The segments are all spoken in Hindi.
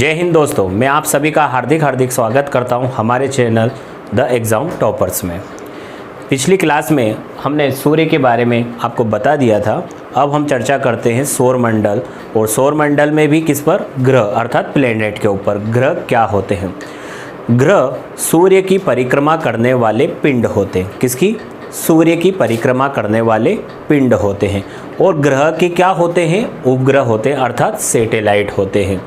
जय हिंद दोस्तों, मैं आप सभी का हार्दिक स्वागत करता हूं हमारे चैनल द एग्ज़ाम टॉपर्स में। पिछली क्लास में हमने सूर्य के बारे में आपको बता दिया था। अब हम चर्चा करते हैं सौरमंडल, और सौरमंडल में भी किस पर, ग्रह अर्थात प्लेनेट के ऊपर। ग्रह क्या होते हैं? ग्रह सूर्य की परिक्रमा करने वाले पिंड होते हैं। किसकी? सूर्य की परिक्रमा करने वाले पिंड होते हैं। और ग्रह के क्या होते हैं? उपग्रह होते हैं अर्थात सैटेलाइट होते हैं।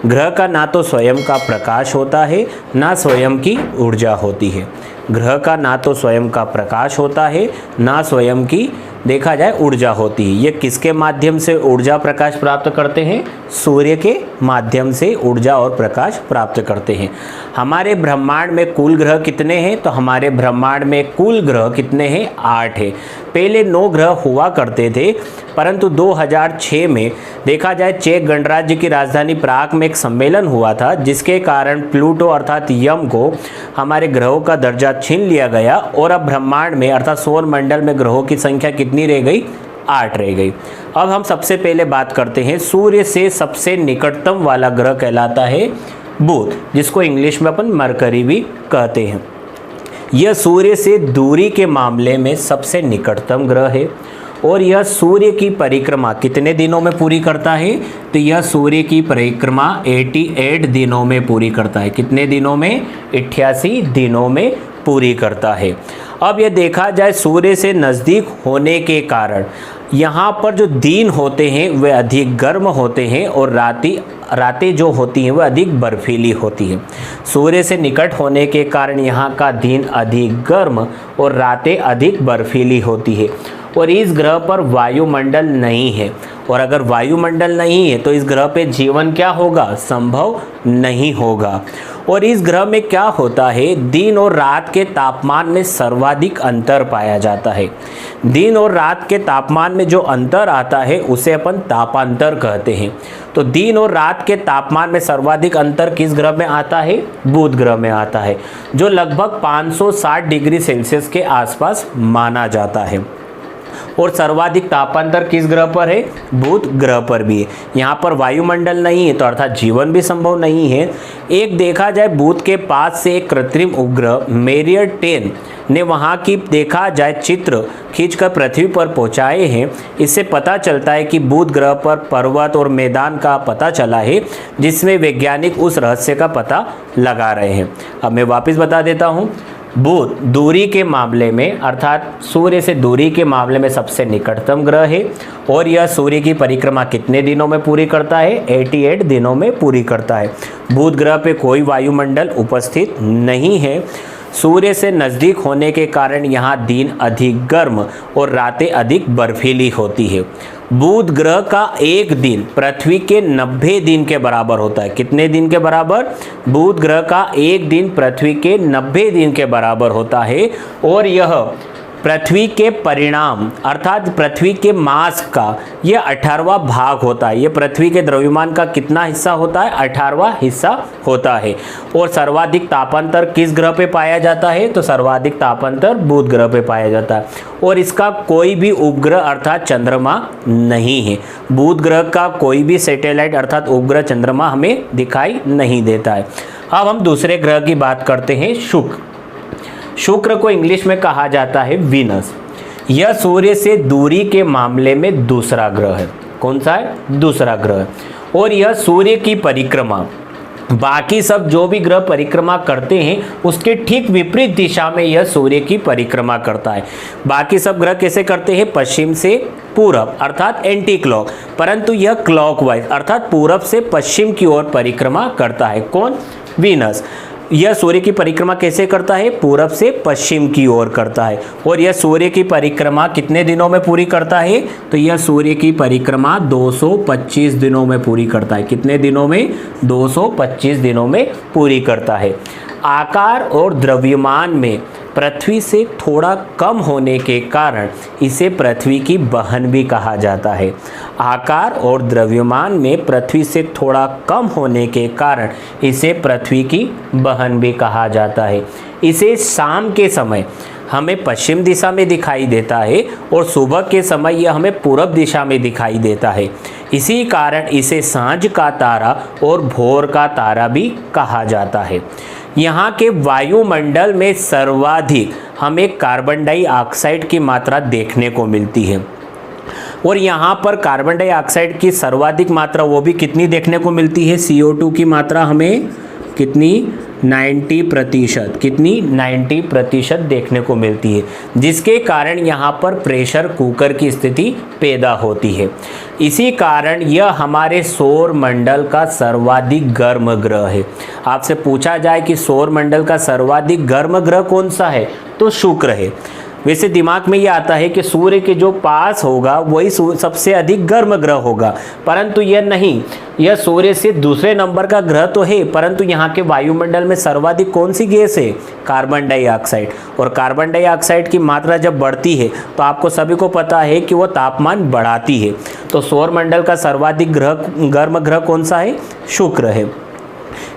ग्रह का ना तो स्वयं का प्रकाश होता है, ना स्वयं की ऊर्जा होती है। ग्रह का ना तो स्वयं का प्रकाश होता है, ना स्वयं की देखा जाए ऊर्जा होती है। ये किसके माध्यम से ऊर्जा प्रकाश प्राप्त करते हैं? सूर्य के माध्यम से ऊर्जा और प्रकाश प्राप्त करते हैं। हमारे ब्रह्मांड में कुल ग्रह कितने हैं? तो हमारे ब्रह्मांड में कुल ग्रह कितने हैं? 8 है। पहले 9 ग्रह हुआ करते थे, परंतु 2006 में देखा जाए चेक गणराज्य की राजधानी प्राग में एक सम्मेलन हुआ था, जिसके कारण प्लूटो अर्थात यम को हमारे ग्रहों का दर्जा छीन लिया गया। और अब ब्रह्मांड में अर्थात सौरमंडल में ग्रहों की संख्या कितनी रह गई? 8 रह गई। अब हम सबसे पहले बात करते हैं सूर्य से सबसे निकटतम वाला ग्रह कहलाता है बुध, जिसको इंग्लिश में अपन मरकरी भी कहते हैं। यह सूर्य से दूरी के मामले में सबसे निकटतम ग्रह है। और यह सूर्य की परिक्रमा कितने दिनों में पूरी करता है? तो यह सूर्य की परिक्रमा 88 दिनों में पूरी करता है। कितने दिनों में? 88 दिनों में पूरी करता है। अब यह देखा जाए सूर्य से नज़दीक होने के कारण यहाँ पर जो दिन होते हैं वे अधिक गर्म होते हैं, और रातें जो होती हैं वह अधिक बर्फीली होती हैं। सूर्य से निकट होने के कारण यहाँ का दिन अधिक गर्म और रातें अधिक बर्फीली होती है। और इस ग्रह पर वायुमंडल नहीं है, और अगर वायुमंडल नहीं है तो इस ग्रह पे जीवन क्या होगा? संभव नहीं होगा। और इस ग्रह में क्या होता है? दिन और रात के तापमान में सर्वाधिक अंतर पाया जाता है। दिन और रात के तापमान में जो अंतर आता है उसे अपन तापांतर कहते हैं। तो दिन और रात के तापमान में सर्वाधिक अंतर किस ग्रह में आता है? बुध ग्रह में आता है, जो लगभग 560 डिग्री सेल्सियस के आसपास माना जाता है। और सर्वाधिक तापांतर किस ग्रह पर है? बुध ग्रह पर भी है। यहाँ पर वायुमंडल नहीं है, तो अर्थात जीवन भी संभव नहीं है। एक देखा जाए बुध के पास से एक कृत्रिम उपग्रह मेरियर 10 ने वहाँ की देखा जाए चित्र खींचकर पृथ्वी पर पहुँचाए हैं। इससे पता चलता है कि बुध ग्रह पर पर्वत और मैदान का पता चला है, जिसमें वैज्ञानिक उस रहस्य का पता लगा रहे हैं। अब मैं वापस बता देता हूँ। बुध दूरी के मामले में अर्थात सूर्य से दूरी के मामले में सबसे निकटतम ग्रह है। और यह सूर्य की परिक्रमा कितने दिनों में पूरी करता है? 88 दिनों में पूरी करता है। बुध ग्रह पे कोई वायुमंडल उपस्थित नहीं है। सूर्य से नज़दीक होने के कारण यहाँ दिन अधिक गर्म और रातें अधिक बर्फीली होती है। बुध ग्रह का एक दिन पृथ्वी के 90 दिन के बराबर होता है। कितने दिन के बराबर? बुध ग्रह का एक दिन पृथ्वी के 90 दिन के बराबर होता है। और यह पृथ्वी के परिणाम अर्थात पृथ्वी के मास का यह 18वां भाग होता है। यह पृथ्वी के द्रव्यमान का कितना हिस्सा होता है? 18वां हिस्सा होता है। और सर्वाधिक तापांतर किस ग्रह पे पाया जाता है? तो सर्वाधिक तापांतर बुध ग्रह पे पाया जाता है। और इसका कोई भी उपग्रह अर्थात चंद्रमा नहीं है। बुध ग्रह का कोई भी सैटेलाइट अर्थात उपग्रह चंद्रमा हमें दिखाई नहीं देता है। अब हम दूसरे ग्रह की बात करते हैं, शुक्र। शुक्र को इंग्लिश में कहा जाता है वीनस। यह सूर्य से दूरी के मामले में दूसरा ग्रह है। कौन सा है? दूसरा ग्रह। और यह सूर्य की परिक्रमा बाकी सब जो भी ग्रह परिक्रमा करते हैं उसके ठीक विपरीत दिशा में यह सूर्य की परिक्रमा करता है। बाकी सब ग्रह कैसे करते हैं? पश्चिम से पूरब अर्थात एंटी क्लॉक, परंतु यह क्लॉकवाइज अर्थात पूरब से पश्चिम की ओर परिक्रमा करता है। कौन? वीनस। यह सूर्य की परिक्रमा कैसे करता है? पूरब से पश्चिम की ओर करता है। और यह सूर्य की परिक्रमा कितने दिनों में पूरी करता है? तो यह सूर्य की परिक्रमा 225 दिनों में पूरी करता है। कितने दिनों में? 225 दिनों में पूरी करता है। आकार और द्रव्यमान में पृथ्वी से थोड़ा कम होने के कारण इसे पृथ्वी की बहन भी कहा जाता है। आकार और द्रव्यमान में पृथ्वी से थोड़ा कम होने के कारण इसे पृथ्वी की बहन भी कहा जाता है। इसे शाम के समय हमें पश्चिम दिशा में दिखाई देता है और सुबह के समय यह हमें पूरब दिशा में दिखाई देता है। इसी कारण इसे सांझ का तारा और भोर का तारा भी कहा जाता है। यहाँ के वायुमंडल में सर्वाधिक हमें कार्बन डाइऑक्साइड की मात्रा देखने को मिलती है और यहाँ पर कार्बन डाइऑक्साइड की सर्वाधिक मात्रा वो भी कितनी देखने को मिलती है, CO2 की मात्रा हमें कितनी 90%, कितनी 90% देखने को मिलती है, जिसके कारण यहाँ पर प्रेशर कुकर की स्थिति पैदा होती है। इसी कारण यह हमारे सौर मंडल का सर्वाधिक गर्म ग्रह है। आपसे पूछा जाए कि सौर मंडल का सर्वाधिक गर्म ग्रह कौन सा है, तो शुक्र है। वैसे दिमाग में ये आता है कि सूर्य के जो पास होगा वही सबसे अधिक गर्म ग्रह होगा, परंतु यह नहीं, यह सूर्य से दूसरे नंबर का ग्रह तो है, परंतु यहाँ के वायुमंडल में सर्वाधिक कौन सी गैस है, कार्बन डाइऑक्साइड। और कार्बन डाइऑक्साइड की मात्रा जब बढ़ती है तो आपको सभी को पता है कि वो तापमान बढ़ाती है। तो सौर मंडल का सर्वाधिक गर्म ग्रह कौन सा है, शुक्र है।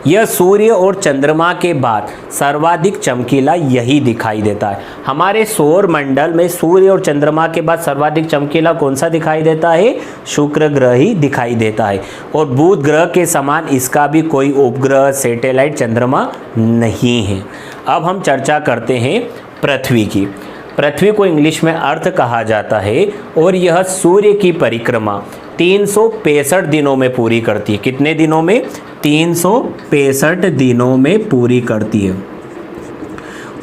यह सूर्य और चंद्रमा के बाद सर्वाधिक चमकीला यही दिखाई देता है। हमारे सौर मंडल में सूर्य और चंद्रमा के बाद सर्वाधिक चमकीला कौन सा दिखाई देता है, शुक्र ग्रह ही दिखाई देता है। और बुध ग्रह के समान इसका भी कोई उपग्रह, सैटेलाइट, चंद्रमा नहीं है। अब हम चर्चा करते हैं पृथ्वी की। पृथ्वी को इंग्लिश में अर्थ कहा जाता है और यह सूर्य की परिक्रमा 365 दिनों में पूरी करती है। कितने दिनों में, 365 दिनों में पूरी करती है।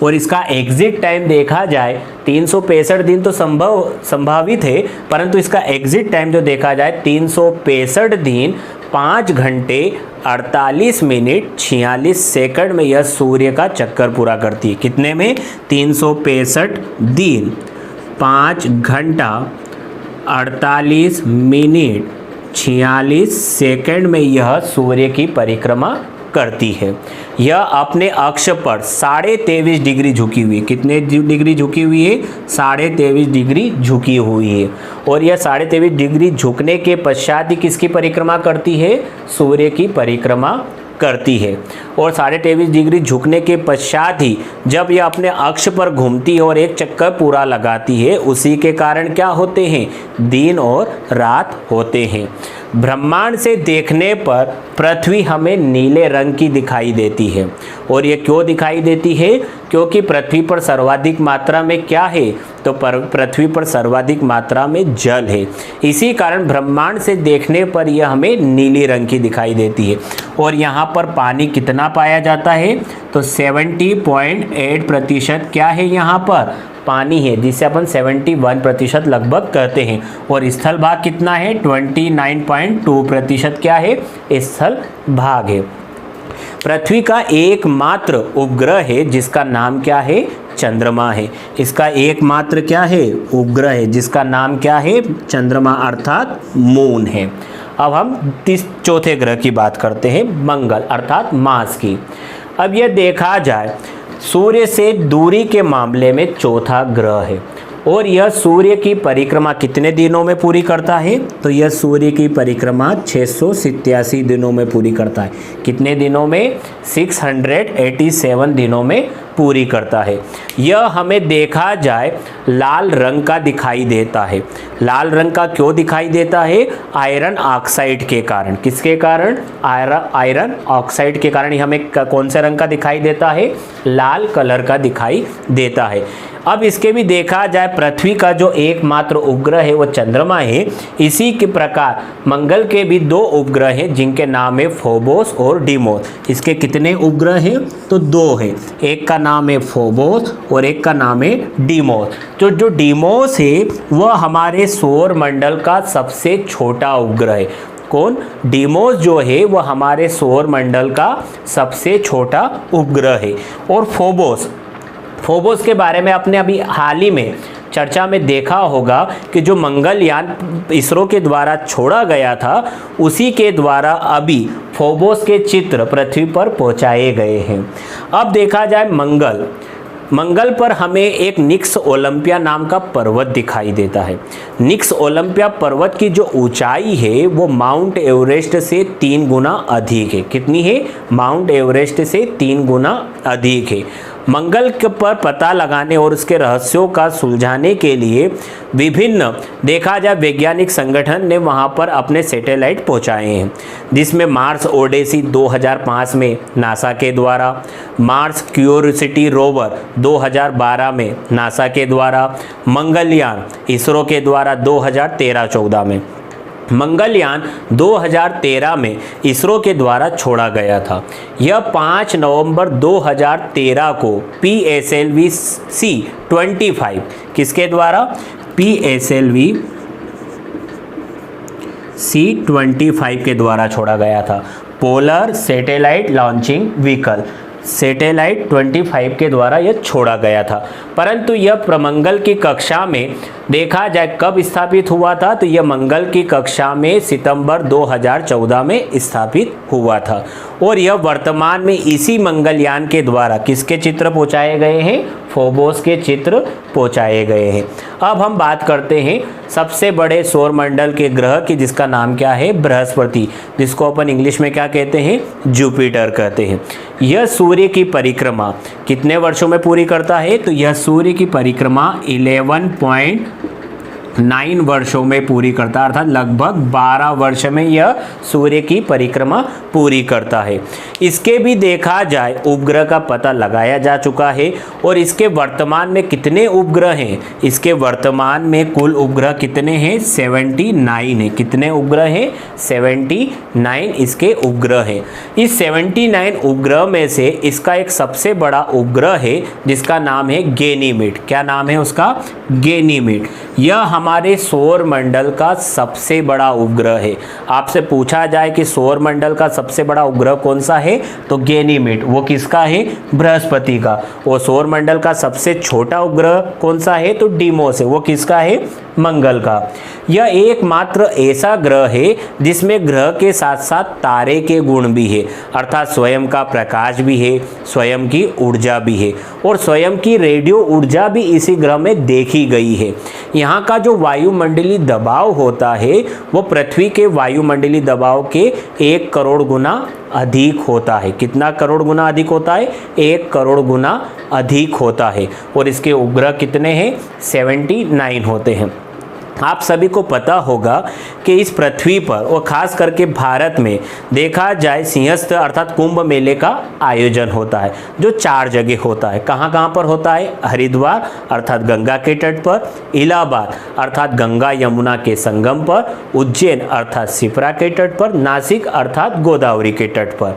और इसका एग्जिट टाइम देखा जाए, 365 दिन तो संभावित है, परंतु इसका एग्जिट टाइम जो देखा जाए 365 दिन 5 घंटे 48 मिनट 46 सेकंड में यह सूर्य का चक्कर पूरा करती है। कितने में, 365 दिन 5 घंटा 48 मिनट 46 सेकंड में यह सूर्य की परिक्रमा करती है। यह अपने अक्ष पर 23.5 डिग्री झुकी हुई, कितने डिग्री झुकी हुई है, 23.5 डिग्री झुकी हुई है। और यह 23.5 डिग्री झुकने के पश्चात ही किसकी परिक्रमा करती है, सूर्य की परिक्रमा करती है। और 23.5 डिग्री झुकने के पश्चात ही जब यह अपने अक्ष पर घूमती है और एक चक्कर पूरा लगाती है, उसी के कारण क्या होते हैं, दिन और रात होते हैं। ब्रह्मांड से देखने पर पृथ्वी हमें नीले रंग की दिखाई देती है। और ये क्यों दिखाई देती है, क्योंकि पृथ्वी पर सर्वाधिक मात्रा में क्या है, तो पृथ्वी पर सर्वाधिक मात्रा में जल है। इसी कारण ब्रह्मांड से देखने पर यह हमें नीली रंग की दिखाई देती है। और यहाँ पर पानी कितना पाया जाता है, तो 70.8% क्या है, यहाँ पर पानी है, जिसे अपन 71% लगभग कहते हैं। और स्थल भाग कितना है, 29.2% क्या है, स्थल भाग है। पृथ्वी का एकमात्र उपग्रह है जिसका नाम क्या है, चंद्रमा है। इसका एकमात्र क्या है, उपग्रह है जिसका नाम क्या है, चंद्रमा अर्थात मून है। अब हम चौथे ग्रह की बात करते हैं, मंगल अर्थात मार्स की। अब यह देखा जाए सूर्य से दूरी के मामले में चौथा ग्रह है और यह सूर्य की परिक्रमा कितने दिनों में पूरी करता है, तो यह सूर्य की परिक्रमा 687 दिनों में पूरी करता है। कितने दिनों में, 687 दिनों में पूरी करता है। यह हमें देखा जाए लाल रंग का दिखाई देता है। लाल रंग का क्यों दिखाई देता है, आयरन ऑक्साइड के कारण। किसके कारण, आयरन ऑक्साइड के कारण हमें कौन से रंग का दिखाई देता है, लाल कलर का दिखाई देता है। अब इसके भी देखा जाए पृथ्वी का जो एकमात्र उपग्रह है वो चंद्रमा है। इसी के प्रकार मंगल के भी 2 उपग्रह हैं जिनके नाम है फोबोस और डीमोस। इसके कितने उपग्रह हैं, तो 2 हैं। एक का नाम है फोबोस और एक का नाम है डीमोस। जो डीमोस है वह हमारे सौर मंडल का सबसे छोटा उपग्रह है। कौन, डीमोस जो है वह हमारे सौर मंडल का सबसे छोटा उपग्रह है। और फोबोस के बारे में आपने अभी हाल ही में चर्चा में देखा होगा कि जो मंगलयान इसरो के द्वारा छोड़ा गया था उसी के द्वारा अभी फोबोस के चित्र पृथ्वी पर पहुंचाए गए हैं। अब देखा जाए मंगल पर हमें एक निक्स ओलंपिया नाम का पर्वत दिखाई देता है। निक्स ओलंपिया पर्वत की जो ऊंचाई है वो माउंट एवरेस्ट से 3 गुना अधिक है। कितनी है, माउंट एवरेस्ट से 3 गुना अधिक है। मंगल पर पता लगाने और उसके रहस्यों का सुलझाने के लिए विभिन्न देखा जाए वैज्ञानिक संगठन ने वहां पर अपने सैटेलाइट पहुंचाए हैं, जिसमें मार्स ओडेसी 2005 में नासा के द्वारा, मार्स क्यूरियोसिटी रोवर 2012 में नासा के द्वारा, मंगलयान इसरो के द्वारा 2013-14 में, मंगलयान 2013 में इसरो के द्वारा छोड़ा गया था। यह 5 नवंबर 2013 को PSLV C-25 किसके द्वारा, PSLV C-25 के द्वारा छोड़ा गया था, polar satellite launching vehicle satellite 25 के द्वारा यह छोड़ा गया था। परंतु यह प्रमंगल की कक्षा में देखा जाए कब स्थापित हुआ था, तो यह मंगल की कक्षा में सितंबर 2014 में स्थापित हुआ था और यह वर्तमान में इसी मंगलयान के द्वारा किसके चित्र पहुंचाए गए हैं, फोबोस के चित्र पहुंचाए गए हैं। अब हम बात करते हैं सबसे बड़े सौरमंडल के ग्रह की, जिसका नाम क्या है, बृहस्पति, जिसको अपन इंग्लिश में क्या कहते हैं, जुपिटर कहते हैं। यह सूर्य की परिक्रमा कितने वर्षों में पूरी करता है, तो यह सूर्य की परिक्रमा 11.9 वर्षों में पूरी करता है, अर्थात लगभग 12 वर्ष में यह सूर्य की परिक्रमा पूरी करता है। इसके भी देखा जाए उपग्रह का पता लगाया जा चुका है और इसके वर्तमान में कितने उपग्रह हैं, इसके वर्तमान में कुल उपग्रह कितने हैं, 79 है। कितने उपग्रह हैं, 79 इसके उपग्रह हैं। इस 79 उपग्रह में से इसका एक सबसे बड़ा उपग्रह है जिसका नाम है गैनीमेड। क्या नाम है उसका, गैनीमेड। यह हमारे सौर मंडल का सबसे बड़ा उपग्रह है। आपसे पूछा जाए कि सौर मंडल का सबसे बड़ा उपग्रह कौन सा है, तो गैनीमेड, वो किसका है, बृहस्पति का। और सौर मंडल का सबसे छोटा उपग्रह कौन सा है, तो डीमोस है, वो किसका है, मंगल का। यह एकमात्र ऐसा ग्रह है जिसमें ग्रह के साथ साथ तारे के गुण भी है, अर्थात स्वयं का प्रकाश भी है, स्वयं की ऊर्जा भी है और स्वयं की रेडियो ऊर्जा भी इसी ग्रह में देखी गई है। यहाँ का जो वायुमंडलीय दबाव होता है वो पृथ्वी के वायुमंडलीय दबाव के 1 करोड़ गुना अधिक होता है। कितना करोड़ गुना अधिक होता है, 1 करोड़ गुना अधिक होता है। और इसके उपग्रह कितने हैं, 79 होते हैं। आप सभी को पता होगा कि इस पृथ्वी पर और ख़ास करके भारत में देखा जाए सिंहस्थ अर्थात कुंभ मेले का आयोजन होता है, जो 4 जगह होता है। कहाँ कहाँ पर होता है, हरिद्वार अर्थात गंगा के तट पर, इलाहाबाद अर्थात गंगा यमुना के संगम पर, उज्जैन अर्थात शिप्रा के तट पर, नासिक अर्थात गोदावरी के तट पर।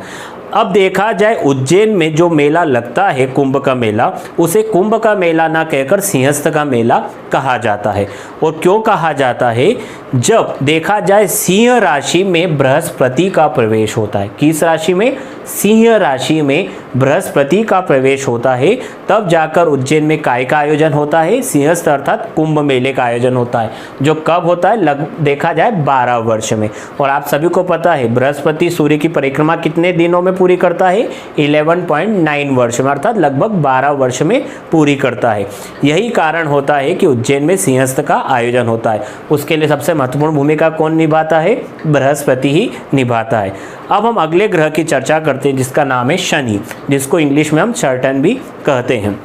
अब देखा जाए उज्जैन में जो मेला लगता है कुंभ का मेला, उसे कुंभ का मेला ना कहकर सिंहस्थ का मेला कहा जाता है। और क्यों कहा जाता है, जब देखा जाए सिंह राशि में बृहस्पति का प्रवेश होता है। किस राशि में, सिंह राशि में बृहस्पति का प्रवेश होता है, तब जाकर उज्जैन में काय का आयोजन होता है, सिंहस्थ अर्थात कुंभ मेले का आयोजन होता है, जो कब होता है, देखा जाए 12 वर्ष में। और आप सभी को पता है बृहस्पति सूर्य की परिक्रमा कितने दिनों में पूरी करता है, 11.9 वर्ष में, अर्थात लगभग 12 वर्ष में पूरी करता है। यही कारण होता है कि उज्जैन में सिंहस्थ का आयोजन होता है। उसके लिए सबसे महत्वपूर्ण भूमिका कौन निभाता है, बृहस्पति ही निभाता है। अब हम अगले ग्रह की चर्चा करते हैं जिसका नाम है शनि, जिसको इंग्लिश में हम सैटर्न भी कहते हैं।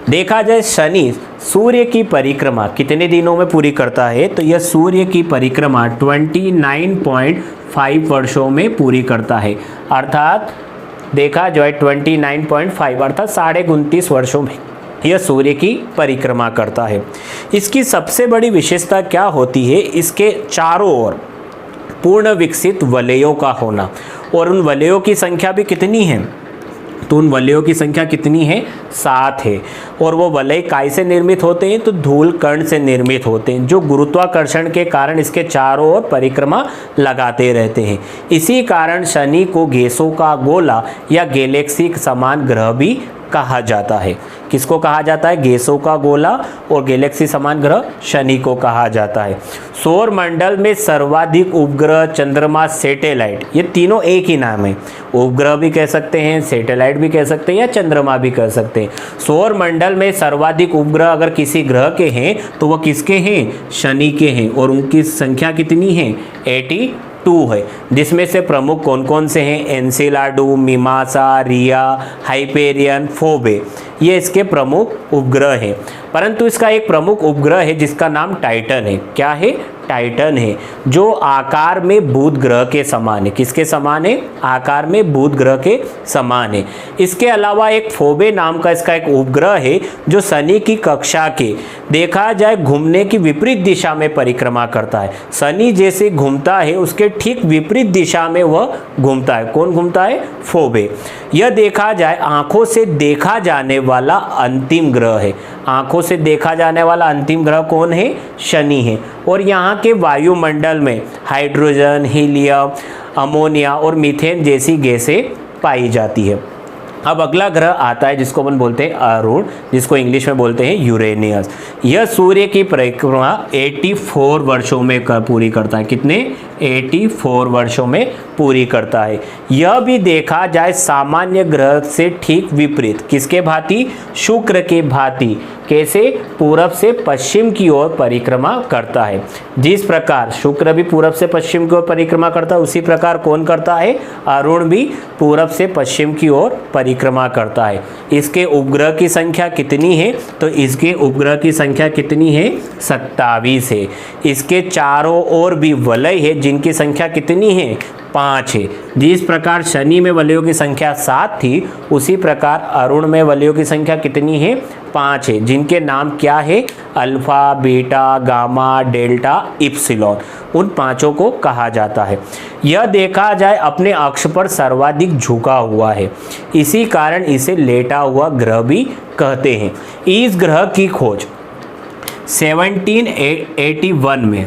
देखा जाए शनि सूर्य की परिक्रमा कितने दिनों में पूरी करता है, तो यह सूर्य की परिक्रमा 29.5 वर्षों में पूरी करता है, अर्थात देखा जाए 29.5 अर्थात 29.5 वर्षों में यह सूर्य की परिक्रमा करता है। इसकी सबसे बड़ी विशेषता क्या होती है, इसके चारों ओर पूर्ण विकसित वलयों का होना। और उन वलयों की संख्या भी कितनी है, तो उन वलयों की संख्या कितनी है, 7 है। और वो वलय काय से निर्मित होते हैं, तो धूल कण से निर्मित होते हैं, जो गुरुत्वाकर्षण के कारण इसके चारों ओर परिक्रमा लगाते रहते हैं। इसी कारण शनि को गैसों का गोला या गैलेक्सी समान ग्रह भी कहा जाता है। किसको कहा जाता है, गैसों का गोला और गैलेक्सी समान ग्रह शनि को कहा जाता है। सौर मंडल में सर्वाधिक उपग्रह, चंद्रमा, सैटेलाइट, ये तीनों एक ही नाम है। उपग्रह भी कह सकते हैं, सैटेलाइट भी कह सकते हैं या चंद्रमा भी कह सकते हैं। सौर मंडल में सर्वाधिक उपग्रह अगर किसी ग्रह के हैं तो वह किसके हैं, शनि के हैं। और उनकी संख्या कितनी है, 2 है, जिसमें से प्रमुख कौन कौन से हैं? एनसेलाडू, मिमासा, रिया, हाइपेरियन, फोबे, ये इसके प्रमुख उपग्रह हैं। परंतु इसका एक प्रमुख उपग्रह है जिसका नाम टाइटन है। क्या है? टाइटन है, जो आकार में बुध ग्रह के समान है। किसके समान है? आकार में बुध ग्रह के समान है। इसके अलावा एक फोबे नाम का इसका एक उपग्रह है जो शनि की कक्षा के देखा जाए घूमने की विपरीत दिशा में परिक्रमा करता है। शनि जैसे घूमता है उसके ठीक विपरीत दिशा में वह घूमता है। कौन घूमता है? फोबे। यह देखा जाए आंखों से देखा जाने वाला अंतिम ग्रह है। आंखों से देखा जाने वाला अंतिम ग्रह कौन है? शनि है। और यहाँ के वायुमंडल में हाइड्रोजन, हीलियम, अमोनिया और मीथेन जैसी गैसें पाई जाती है। अब अगला ग्रह आता है जिसको अपन बोलते हैं अरुण, जिसको इंग्लिश में बोलते हैं यूरेनियस। यह सूर्य की परिक्रमा 84 वर्षों में पूरी करता है। कितने? 84 वर्षों में पूरी करता है। यह भी देखा जाए सामान्य ग्रह से ठीक विपरीत। किसके भांति? शुक्र के भांति। कैसे? पूरब से पश्चिम की ओर परिक्रमा करता है। जिस प्रकार शुक्र भी पूरब से पश्चिम की ओर परिक्रमा करता है, उसी प्रकार कौन करता है? अरुण भी पूरब से पश्चिम की ओर परिक्रमा करता है। इसके उपग्रह की संख्या कितनी है? तो इसके उपग्रह की संख्या कितनी है? 27 है। इसके चारों ओर भी वलय है जिनकी संख्या कितनी है? 5 है। जिस प्रकार शनि में वलयों की संख्या 7 थी, उसी प्रकार अरुण में वलयों की संख्या कितनी है? 5 है, जिनके नाम क्या है? Alpha, beta, gamma, delta, epsilon. उन पांचों को कहा जाता है। यह देखा जाए अपने अक्ष पर सर्वाधिक झुका हुआ है, इसी कारण इसे लेटा हुआ ग्रह भी कहते हैं। इस ग्रह की खोज 1781 में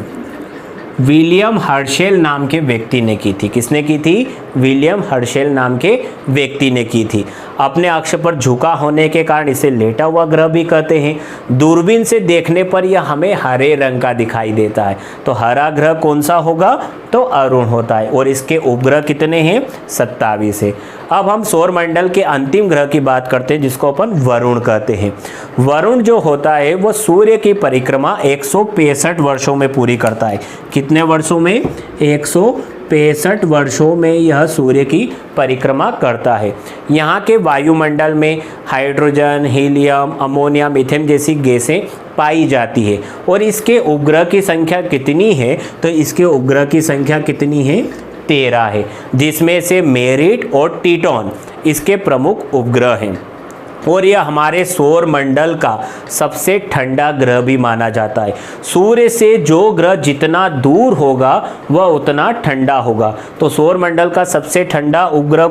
विलियम हर्शेल नाम के व्यक्ति ने की थी। किसने की थी? विलियम हर्शेल नाम के व्यक्ति ने की थी। अपने अक्ष पर झुका होने के कारण इसे लेटा हुआ ग्रह भी कहते हैं। दूरबीन से देखने पर यह हमें हरे रंग का दिखाई देता है। तो हरा ग्रह कौन सा होगा? तो अरुण होता है। और इसके उपग्रह कितने हैं? 27 है। अब हम सौरमंडल के अंतिम ग्रह की बात करते हैं जिसको अपन वरुण कहते हैं। वरुण जो होता है वह सूर्य की परिक्रमा 165 वर्षों में पूरी करता है। कितने वर्षों में? 165 वर्षों में यह सूर्य की परिक्रमा करता है। यहाँ के वायुमंडल में हाइड्रोजन, हीलियम, अमोनिया, मीथेन जैसी गैसें पाई जाती है। और इसके उपग्रह की संख्या कितनी है? तो इसके उपग्रह की संख्या कितनी है? 13 है, जिसमें से मेरिट और टीटॉन इसके प्रमुख उपग्रह हैं। और यह हमारे सौर मंडल का सबसे ठंडा ग्रह भी माना जाता है। सूर्य से जो ग्रह जितना दूर होगा वह उतना ठंडा होगा। तो सौर मंडल का सबसे ठंडा उपग्रह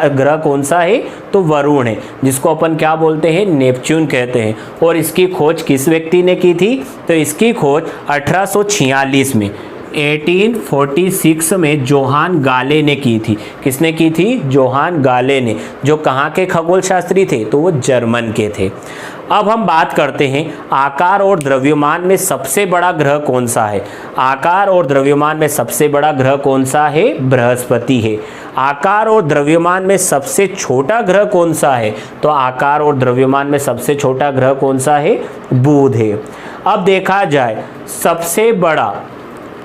ग्रह कौन सा है? तो वरुण है, जिसको अपन क्या बोलते हैं? नेपच्यून कहते हैं। और इसकी खोज किस व्यक्ति ने की थी? तो इसकी खोज 1846 में 1846 में जोहान गाले ने की थी। किसने की थी? जोहान गाले ने, जो कहाँ के खगोल शास्त्री थे? तो वो जर्मन के थे। अब हम बात करते हैं आकार और द्रव्यमान में सबसे बड़ा ग्रह कौन सा है। आकार और द्रव्यमान में सबसे बड़ा ग्रह कौन सा है? बृहस्पति है। आकार और द्रव्यमान में सबसे छोटा ग्रह कौन सा है? तो आकार और द्रव्यमान में सबसे छोटा ग्रह कौन सा है? बुध है। अब देखा जाए सबसे बड़ा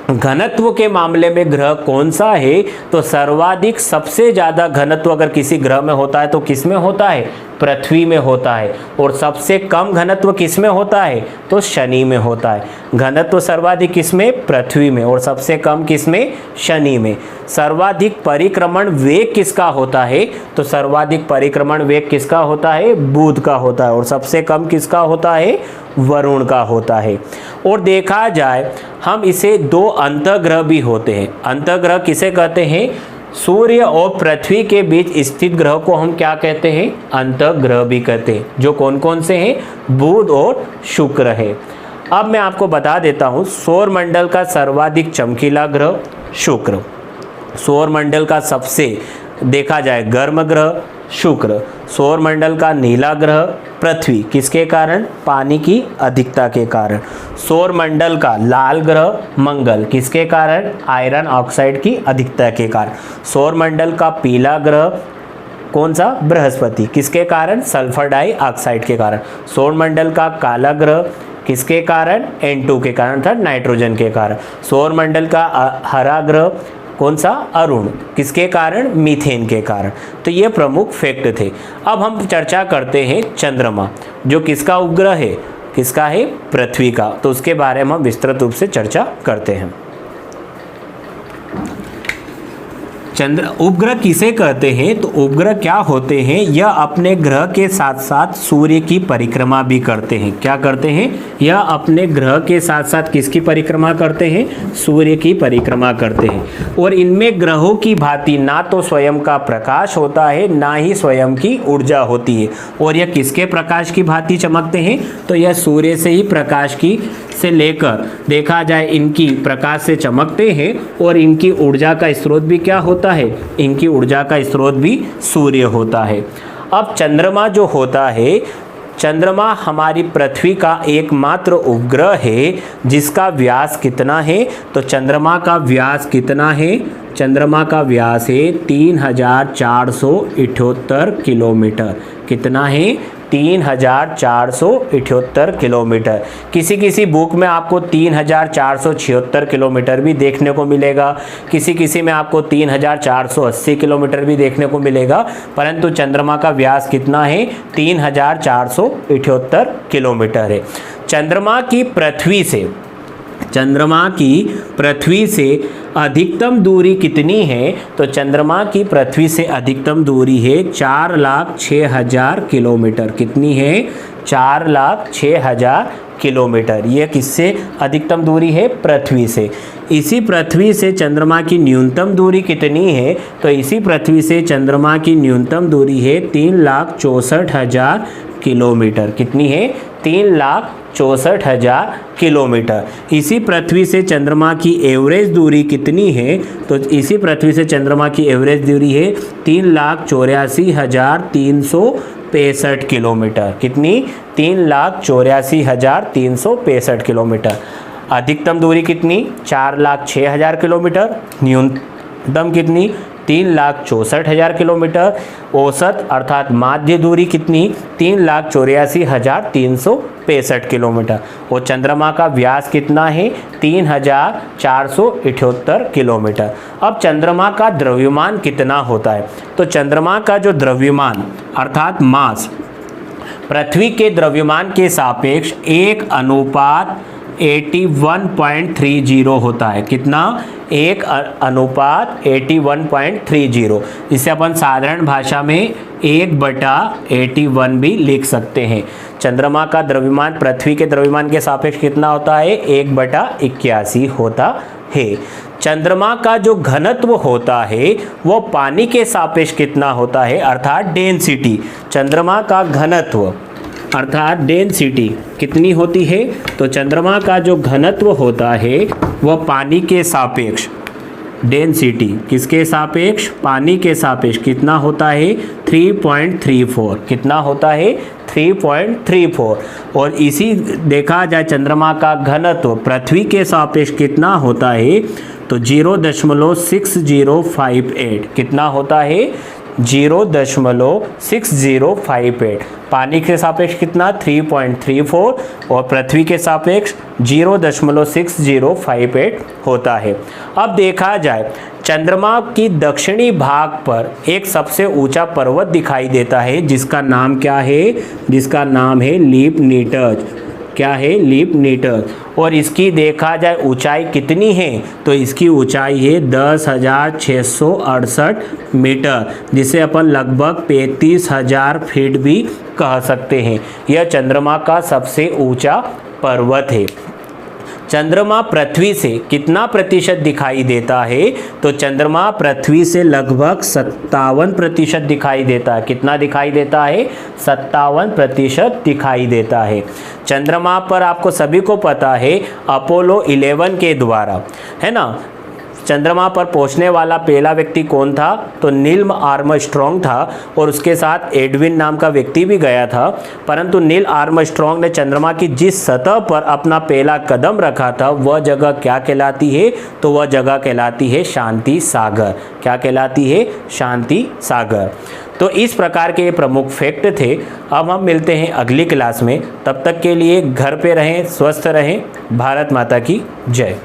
घनत्व के मामले में ग्रह कौन सा है? तो सर्वाधिक सबसे ज़्यादा घनत्व अगर किसी ग्रह में होता है तो किस में होता है? पृथ्वी में होता है। और सबसे कम घनत्व किस में होता है? तो शनि में होता है। घनत्व सर्वाधिक किस में? पृथ्वी में। और सबसे कम किस में? शनि में। सर्वाधिक परिक्रमण वेग किसका होता है? तो सर्वाधिक परिक्रमण वेग किसका होता है? बुध का होता है। और सबसे कम किसका होता है? वरुण का होता है। और देखा जाए हम इसे 2 अंतःग्रह भी होते हैं। अंतःग्रह किसे कहते हैं? सूर्य और पृथ्वी के बीच स्थित ग्रह को हम क्या कहते हैं? अंतःग्रह भी कहते हैं। जो कौन कौन से हैं? बुध और शुक्र है। अब मैं आपको बता देता हूँ सौरमंडल का सर्वाधिक चमकीला ग्रह शुक्र। सौरमंडल का सबसे देखा जाए गर्म ग्रह शुक्र। सौरमंडल का नीला ग्रह पृथ्वी। किसके कारण? पानी की अधिकता के कारण। सौरमंडल का लाल ग्रह मंगल। किसके कारण? आयरन ऑक्साइड की अधिकता के कारण। सौरमंडल का पीला ग्रह कौन सा? बृहस्पति। किसके कारण? सल्फर डाइऑक्साइड के कारण। सौरमंडल का काला ग्रह किसके कारण? N2 के कारण, अर्थात नाइट्रोजन के कारण। सौरमंडल का हरा ग्रह कौन सा? अरुण। किसके कारण? मीथेन के कारण। तो ये प्रमुख फैक्ट थे। अब हम चर्चा करते हैं चंद्रमा, जो किसका उपग्रह है? किसका है? पृथ्वी का। तो उसके बारे में हम विस्तृत रूप से चर्चा करते हैं। उपग्रह किसे कहते हैं? तो उपग्रह क्या होते हैं? यह अपने ग्रह के साथ साथ सूर्य की परिक्रमा भी करते हैं। क्या करते हैं? यह अपने ग्रह के साथ साथ किसकी परिक्रमा करते हैं? सूर्य की परिक्रमा करते हैं। और इनमें ग्रहों की भांति ना तो स्वयं का प्रकाश होता है, ना ही स्वयं की ऊर्जा होती है। और यह किसके प्रकाश की भांति चमकते हैं? तो यह सूर्य से ही प्रकाश की से लेकर देखा जाए इनकी प्रकाश से चमकते हैं। और इनकी ऊर्जा का स्रोत भी क्या होता है? इनकी ऊर्जा का स्रोत भी सूर्य होता है। अब चंद्रमा जो होता है, चंद्रमा हमारी पृथ्वी का एकमात्र उपग्रह है जिसका व्यास कितना है? तो चंद्रमा का व्यास कितना है? चंद्रमा का व्यास है 3478 किलोमीटर। कितना है? 3478 किलोमीटर। किसी किसी बुक में आपको 3476 किलोमीटर भी देखने को मिलेगा, किसी में आपको 3480 किलोमीटर भी देखने को मिलेगा, परंतु चंद्रमा का व्यास कितना है? 3478 किलोमीटर है। चंद्रमा की पृथ्वी से अधिकतम दूरी कितनी है? तो चंद्रमा की पृथ्वी से अधिकतम दूरी है 4,06,000 किलोमीटर। कितनी है? 4,06,000 किलोमीटर। यह किससे अधिकतम दूरी है? पृथ्वी से। इसी पृथ्वी से चंद्रमा की न्यूनतम दूरी कितनी है? तो इसी पृथ्वी से चंद्रमा की न्यूनतम दूरी है 3,64,000 किलोमीटर। कितनी है? 3,64,000 किलोमीटर। इसी पृथ्वी से चंद्रमा की एवरेज दूरी कितनी है? तो इसी पृथ्वी से चंद्रमा की एवरेज दूरी है 3,84,365 किलोमीटर। कितनी? 3,84,365 किलोमीटर। अधिकतम दूरी कितनी? 4,06,000 किलोमीटर। न्यूनतम कितनी? 3,64,000 किलोमीटर। औसत अर्थात माध्य दूरी कितनी? 3,84,365 किलोमीटर। और चंद्रमा का व्यास कितना है? 3,478 किलोमीटर। अब चंद्रमा का द्रव्यमान कितना होता है? तो चंद्रमा का जो द्रव्यमान अर्थात मास पृथ्वी के द्रव्यमान के सापेक्ष 1:81.30 होता है। कितना? 1:81.30। इसे अपन साधारण भाषा में 1/81 भी लिख सकते हैं। चंद्रमा का द्रव्यमान पृथ्वी के द्रव्यमान के सापेक्ष कितना होता है? 1/81 होता है। चंद्रमा का जो घनत्व होता है वो पानी के सापेक्ष कितना होता है? अर्थात डेंसिटी। चंद्रमा का घनत्व अर्थात डेंसिटी कितनी होती है? तो चंद्रमा का जो घनत्व होता है वह पानी के सापेक्ष, डेंसिटी किसके सापेक्ष? पानी के सापेक्ष कितना होता है? 3.34। कितना होता है? 3.34। और इसी देखा जाए चंद्रमा का घनत्व पृथ्वी के सापेक्ष कितना होता है? तो 0.6058। कितना होता है? 0.6058। पानी के सापेक्ष कितना? 3.34 और पृथ्वी के सापेक्ष 0.6058 होता है। अब देखा जाए चंद्रमा की दक्षिणी भाग पर एक सबसे ऊंचा पर्वत दिखाई देता है जिसका नाम क्या है? जिसका नाम है लीपनीटज। क्या है? लीपनीटज। और इसकी देखा जाए ऊंचाई कितनी है? तो इसकी ऊंचाई है 10,668 मीटर, जिसे अपन लगभग 35,000 फीट भी कह सकते हैं। यह चंद्रमा का सबसे ऊंचा पर्वत है। चंद्रमा पृथ्वी से कितना प्रतिशत दिखाई देता है? तो चंद्रमा पृथ्वी से लगभग 57% दिखाई देता है। कितना दिखाई देता है? 57% दिखाई देता है। चंद्रमा पर आपको सभी को पता है अपोलो 11 के द्वारा, है ना, चंद्रमा पर पहुंचने वाला पहला व्यक्ति कौन था? तो नील आर्मस्ट्रॉन्ग था और उसके साथ एडविन नाम का व्यक्ति भी गया था। परंतु नील आर्मस्ट्रॉन्ग ने चंद्रमा की जिस सतह पर अपना पहला कदम रखा था वह जगह क्या कहलाती है? तो वह जगह कहलाती है शांति सागर। क्या कहलाती है? शांति सागर। तो इस प्रकार के प्रमुख फैक्ट थे। अब हम मिलते हैं अगली क्लास में। तब तक के लिए घर पे रहें, स्वस्थ रहें। भारत माता की जय।